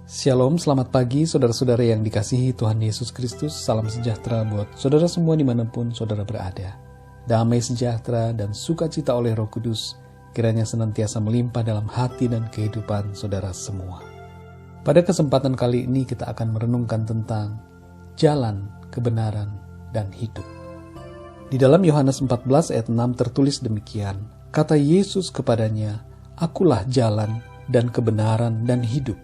Shalom, selamat pagi saudara-saudara yang dikasihi Tuhan Yesus Kristus. Salam sejahtera buat saudara semua dimanapun saudara berada. Damai sejahtera dan sukacita oleh Roh Kudus kiranya senantiasa melimpah dalam hati dan kehidupan saudara semua. Pada kesempatan kali ini kita akan merenungkan tentang jalan, kebenaran, dan hidup. Di dalam Yohanes 14 ayat 6 tertulis demikian, kata Yesus kepadanya, "Akulah jalan dan kebenaran dan hidup.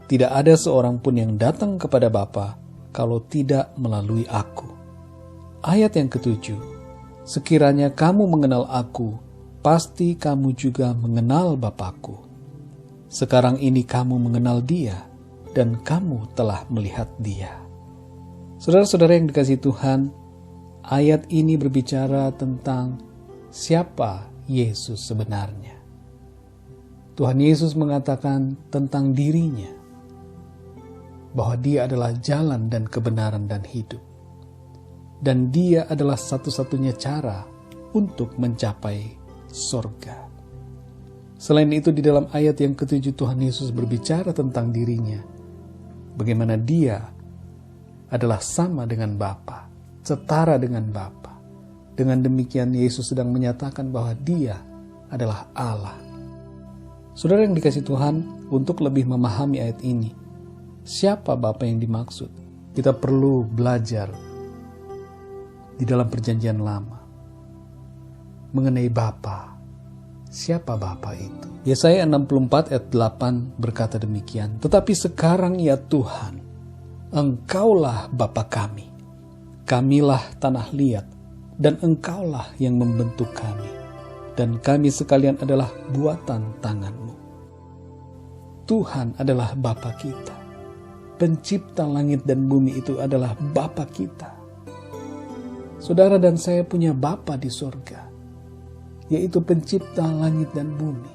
Tidak ada seorang pun yang datang kepada Bapa kalau tidak melalui aku." Ayat yang ketujuh, "Sekiranya kamu mengenal aku, pasti kamu juga mengenal Bapa-Ku. Sekarang ini kamu mengenal Dia, dan kamu telah melihat Dia." Saudara-saudara yang dikasihi Tuhan, ayat ini berbicara tentang siapa Yesus sebenarnya. Tuhan Yesus mengatakan tentang dirinya, bahwa Dia adalah jalan dan kebenaran dan hidup. Dan Dia adalah satu-satunya cara untuk mencapai sorga. Selain itu di dalam ayat yang ketujuh Tuhan Yesus berbicara tentang dirinya. Bagaimana Dia adalah sama dengan Bapa, setara dengan Bapa. Dengan demikian Yesus sedang menyatakan bahwa Dia adalah Allah. Saudara yang dikasihi Tuhan, untuk lebih memahami ayat ini, siapa Bapa yang dimaksud? Kita perlu belajar di dalam perjanjian lama mengenai Bapa. Siapa Bapa itu? Yesaya 64 ayat 8 berkata demikian, "Tetapi sekarang ya Tuhan, Engkaulah Bapa kami. Kamilah tanah liat, dan Engkaulah yang membentuk kami. Dan kami sekalian adalah buatan tangan-Mu." Tuhan adalah Bapa kita. Pencipta langit dan bumi itu adalah Bapa kita. Saudara dan saya punya Bapa di surga, yaitu pencipta langit dan bumi.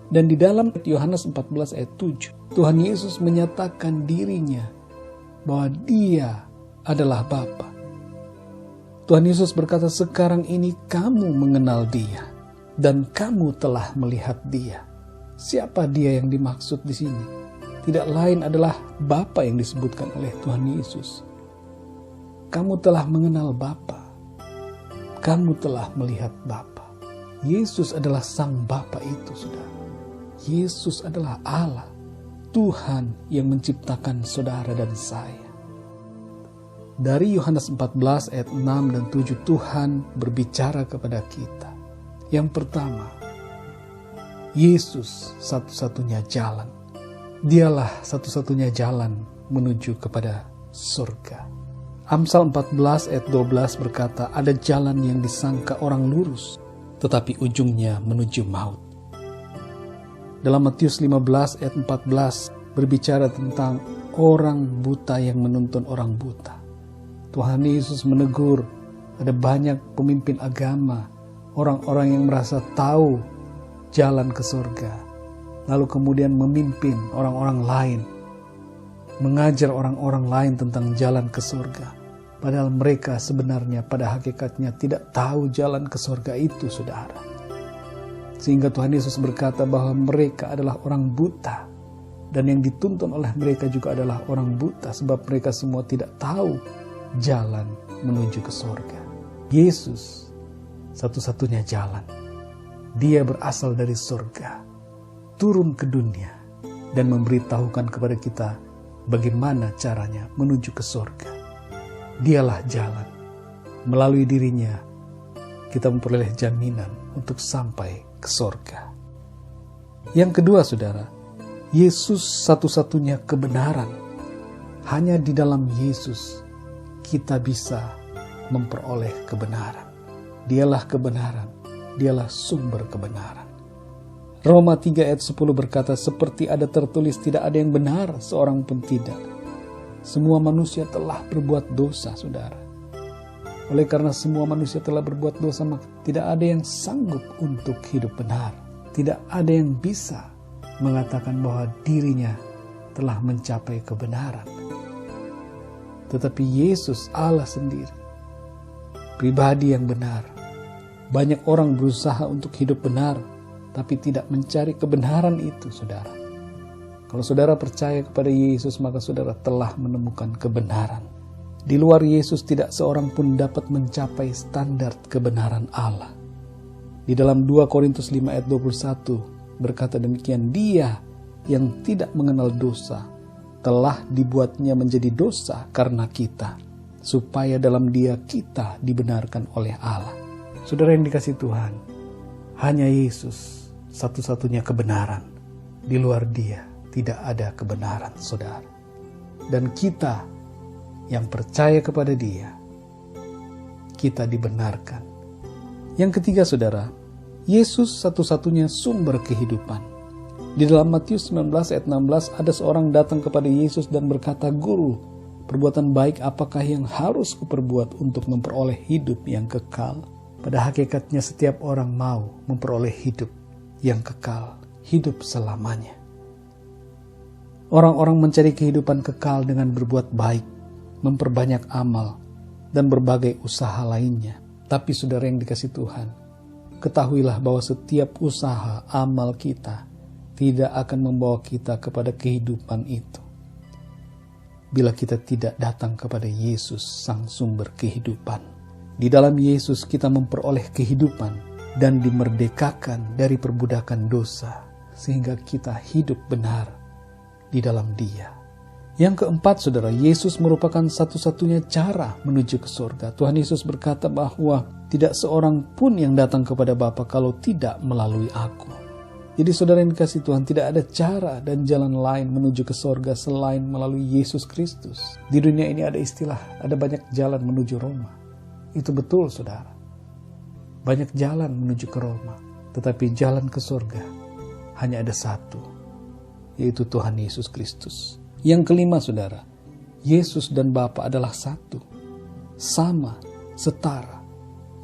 Dan di dalam Yohanes 14 ayat 7, Tuhan Yesus menyatakan dirinya bahwa Dia adalah Bapa. Tuhan Yesus berkata, "Sekarang ini kamu mengenal Dia, dan kamu telah melihat Dia." Siapa Dia yang dimaksud di sini? Tidak lain adalah Bapa yang disebutkan oleh Tuhan Yesus. Kamu telah mengenal Bapa. Kamu telah melihat Bapa. Yesus adalah sang Bapa itu, saudara. Yesus adalah Allah, Tuhan yang menciptakan saudara dan saya. Dari Yohanes 14 ayat 6 dan 7 Tuhan berbicara kepada kita. Yang pertama, Yesus satu-satunya jalan. Dialah satu-satunya jalan menuju kepada surga. Amsal 14 ayat 12 berkata, "Ada jalan yang disangka orang lurus, tetapi ujungnya menuju maut." Dalam Matius 15 ayat 14 berbicara tentang orang buta yang menuntun orang buta. Tuhan Yesus menegur, ada banyak pemimpin agama, orang-orang yang merasa tahu jalan ke surga, lalu kemudian memimpin orang-orang lain, mengajar orang-orang lain tentang jalan ke surga. Padahal mereka sebenarnya pada hakikatnya tidak tahu jalan ke surga itu, saudara. Sehingga Tuhan Yesus berkata bahwa mereka adalah orang buta. Dan yang dituntun oleh mereka juga adalah orang buta, sebab mereka semua tidak tahu jalan menuju ke surga. Yesus satu-satunya jalan. Dia berasal dari surga, turun ke dunia dan memberitahukan kepada kita bagaimana caranya menuju ke surga. Dialah jalan. Melalui dirinya kita memperoleh jaminan untuk sampai ke surga. Yang kedua, saudara, Yesus satu-satunya kebenaran. Hanya di dalam Yesus kita bisa memperoleh kebenaran. Dialah kebenaran. Dialah sumber kebenaran. Roma 3 ayat 10 berkata, "Seperti ada tertulis, tidak ada yang benar, seorang pun tidak. Semua manusia telah berbuat dosa," saudara. Oleh karena semua manusia telah berbuat dosa, maka tidak ada yang sanggup untuk hidup benar. Tidak ada yang bisa mengatakan bahwa dirinya telah mencapai kebenaran. Tetapi Yesus Allah sendiri, pribadi yang benar. Banyak orang berusaha untuk hidup benar, tapi tidak mencari kebenaran itu, saudara. Kalau saudara percaya kepada Yesus, maka saudara telah menemukan kebenaran. Di luar Yesus tidak seorang pun dapat mencapai standar kebenaran Allah. Di dalam 2 Korintus 5 ayat 21 berkata demikian, Dia yang tidak mengenal dosa telah dibuatnya menjadi dosa karena kita, supaya dalam Dia kita dibenarkan oleh Allah. Saudara yang dikasihi Tuhan, hanya Yesus satu-satunya kebenaran. Di luar Dia tidak ada kebenaran, saudara. Dan kita yang percaya kepada Dia, kita dibenarkan. Yang ketiga, saudara, Yesus satu-satunya sumber kehidupan. Di dalam Matius 19 ayat 16 ada seorang datang kepada Yesus dan berkata, Guru, perbuatan baik apakah yang harus kuperbuat untuk memperoleh hidup yang kekal? Pada hakikatnya setiap orang mau memperoleh hidup yang kekal, hidup selamanya. Orang-orang mencari kehidupan kekal dengan berbuat baik, memperbanyak amal, dan berbagai usaha lainnya. Tapi saudara yang dikasihi Tuhan, ketahuilah bahwa setiap usaha amal kita tidak akan membawa kita kepada kehidupan itu bila kita tidak datang kepada Yesus, sang sumber kehidupan. Di dalam Yesus kita memperoleh kehidupan dan dimerdekakan dari perbudakan dosa, sehingga kita hidup benar di dalam Dia. Yang keempat, saudara, Yesus merupakan satu-satunya cara menuju ke surga. Tuhan Yesus berkata bahwa tidak seorang pun yang datang kepada Bapa kalau tidak melalui Aku. Jadi saudara yang dikasihi Tuhan, tidak ada cara dan jalan lain menuju ke surga selain melalui Yesus Kristus. Di dunia ini ada istilah, ada banyak jalan menuju Roma. Itu betul, saudara. Banyak jalan menuju ke Roma, tetapi jalan ke surga hanya ada satu, yaitu Tuhan Yesus Kristus. Yang kelima, saudara, Yesus dan Bapa adalah satu, sama, setara.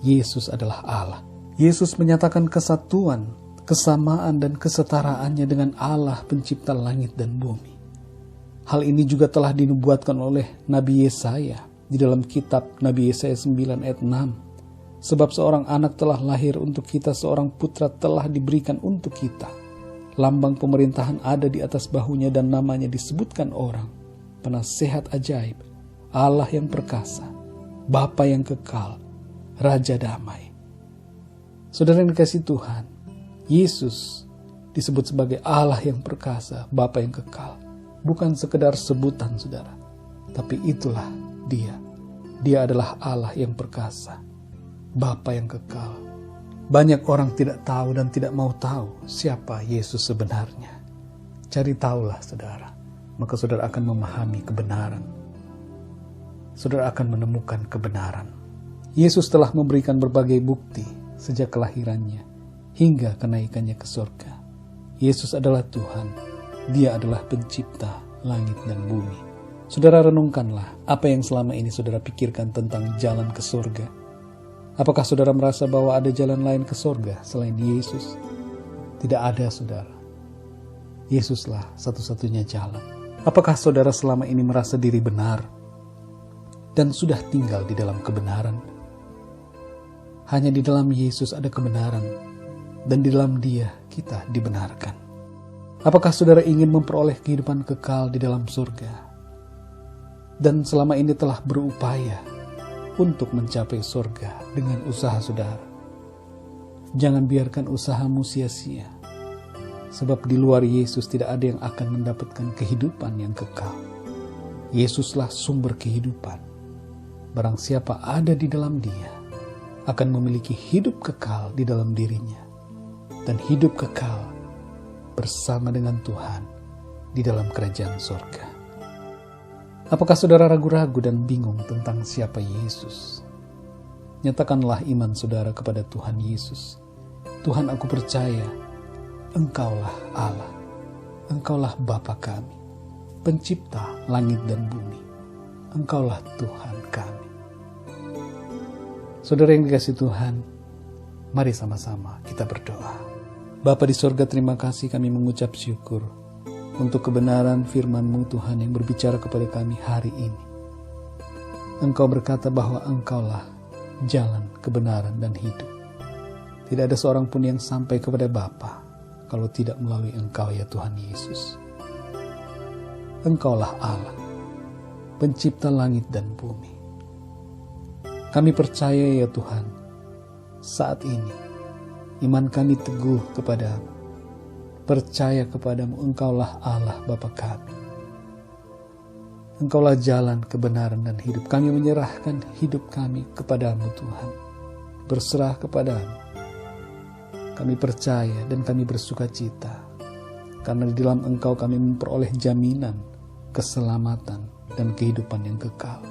Yesus adalah Allah. Yesus menyatakan kesatuan, kesamaan dan kesetaraannya dengan Allah pencipta langit dan bumi. Hal ini juga telah dinubuatkan oleh Nabi Yesaya di dalam kitab Nabi Yesaya 9 ayat 6. Sebab seorang anak telah lahir untuk kita, seorang putra telah diberikan untuk kita. Lambang pemerintahan ada di atas bahunya dan namanya disebutkan orang, Penasehat ajaib, Allah yang perkasa, Bapa yang kekal, Raja damai. Saudara yang dikasihi Tuhan, Yesus disebut sebagai Allah yang perkasa, Bapa yang kekal. Bukan sekedar sebutan, saudara, tapi itulah Dia. Dia adalah Allah yang perkasa, Bapa yang kekal. Banyak orang tidak tahu dan tidak mau tahu siapa Yesus sebenarnya. Cari tahulah, saudara, maka saudara akan memahami kebenaran. Saudara akan menemukan kebenaran. Yesus telah memberikan berbagai bukti sejak kelahirannya hingga kenaikannya ke surga. Yesus adalah Tuhan. Dia adalah pencipta langit dan bumi. Saudara renungkanlah apa yang selama ini saudara pikirkan tentang jalan ke surga. Apakah saudara merasa bahwa ada jalan lain ke surga selain Yesus? Tidak ada, saudara. Yesuslah satu-satunya jalan. Apakah saudara selama ini merasa diri benar dan sudah tinggal di dalam kebenaran? Hanya di dalam Yesus ada kebenaran, dan di dalam Dia kita dibenarkan. Apakah saudara ingin memperoleh kehidupan kekal di dalam surga? Dan selama ini telah berupaya untuk mencapai surga dengan usaha saudara. Jangan biarkan usahamu sia-sia, sebab di luar Yesus tidak ada yang akan mendapatkan kehidupan yang kekal. Yesuslah sumber kehidupan. Barang siapa ada di dalam Dia akan memiliki hidup kekal di dalam dirinya, dan hidup kekal bersama dengan Tuhan di dalam kerajaan surga. Apakah saudara ragu-ragu dan bingung tentang siapa Yesus? Nyatakanlah iman saudara kepada Tuhan Yesus. Tuhan, aku percaya Engkaulah Allah. Engkaulah Bapa kami, pencipta langit dan bumi. Engkaulah Tuhan kami. Saudara yang dikasihi Tuhan, mari sama-sama kita berdoa. Bapa di sorga, terima kasih, kami mengucap syukur untuk kebenaran firman-Mu Tuhan yang berbicara kepada kami hari ini. Engkau berkata bahwa Engkaulah jalan, kebenaran, dan hidup. Tidak ada seorang pun yang sampai kepada Bapa kalau tidak melalui Engkau, ya Tuhan Yesus. Engkaulah Allah, pencipta langit dan bumi. Kami percaya ya Tuhan, saat ini iman kami teguh kepadamu, percaya kepadamu. Engkaulah Allah Bapa kami. Engkaulah jalan kebenaran dan hidup. Kami menyerahkan hidup kami kepadamu Tuhan, berserah kepadamu. Kami percaya dan kami bersuka cita, karena di dalam Engkau kami memperoleh jaminan, keselamatan, dan kehidupan yang kekal.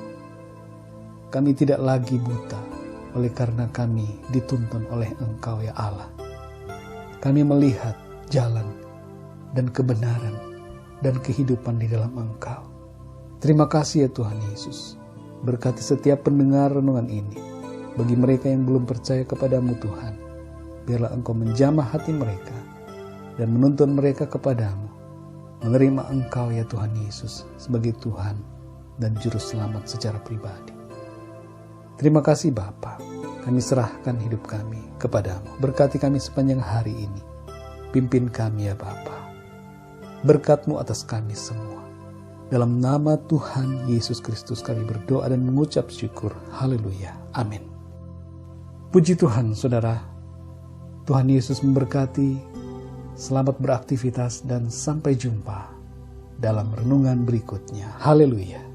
Kami tidak lagi buta, oleh karena kami dituntun oleh Engkau ya Allah. Kami melihat jalan dan kebenaran dan kehidupan di dalam Engkau. Terima kasih ya Tuhan Yesus. Berkati setiap pendengar renungan ini. Bagi mereka yang belum percaya kepadamu Tuhan, biarlah Engkau menjamah hati mereka dan menuntun mereka kepadamu, menerima Engkau ya Tuhan Yesus sebagai Tuhan dan Juru Selamat secara pribadi. Terima kasih Bapa, kami serahkan hidup kami kepadamu. Berkati kami sepanjang hari ini. Pimpin kami ya Bapa. Berkat-Mu atas kami semua. Dalam nama Tuhan Yesus Kristus kami berdoa dan mengucap syukur. Haleluya. Amin. Puji Tuhan saudara. Tuhan Yesus memberkati. Selamat beraktivitas dan sampai jumpa dalam renungan berikutnya. Haleluya.